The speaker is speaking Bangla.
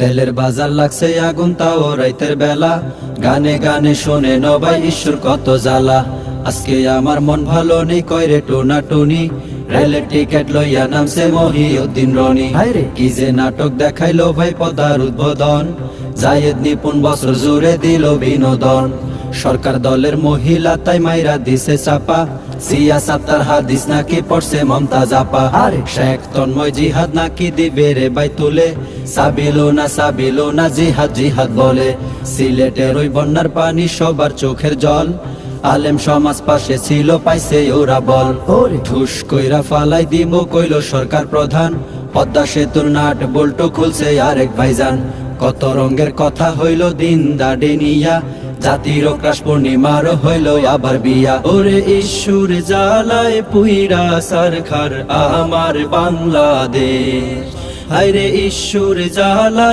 তেলের বাজার লাগছে আগুন তাও রাইতের বেলা, গানে গানে শোনে নবাই ঈশ্বর কত জ্বালা। আজকে আমার মন ভালো নেই কয়রে টোনা টুনি, রেলের টিকেট লইয়া নামছে মহিউদ্দিন রনি। কি যে নাটক দেখাইলো ভাই পদার উদ্বোধন, জায়েদ নিপুণ বছর জুড়ে দিল বিনোদন। সরকার দলের মহিলা তাই মাইরা দিছে চাপা, সিয়াসাতার হাদিস নাকি পড়ছে মমতাজ আপা। শেখ তন্ময় জিহাদ নাকি দিবে রে বাই তুলে, সাবিলো না জিহাদ জিহাদ বলে। সিলেটের ওই বন্যার পানি সবার চোখের জল, আলেম সমাজ পাশে ছিল পাইছে ওরা বল। ঠুস কইরা ফালাই দিমো কইলো সরকার প্রধান, পদ্মা সেতুর নাট বল্টু খুলছে আরেক ভাইজান। কত রঙের কথা হইল দিন দাড়ি নিয়া, জাতির ক্রাশ পূর্ণিমার হইল আবার বিয়া। ওরে ঈশ্বর জ্বালায় পুইরা সরকার আমার বাংলাদেশ, হায়রে ঈশ্বর জ্বালায়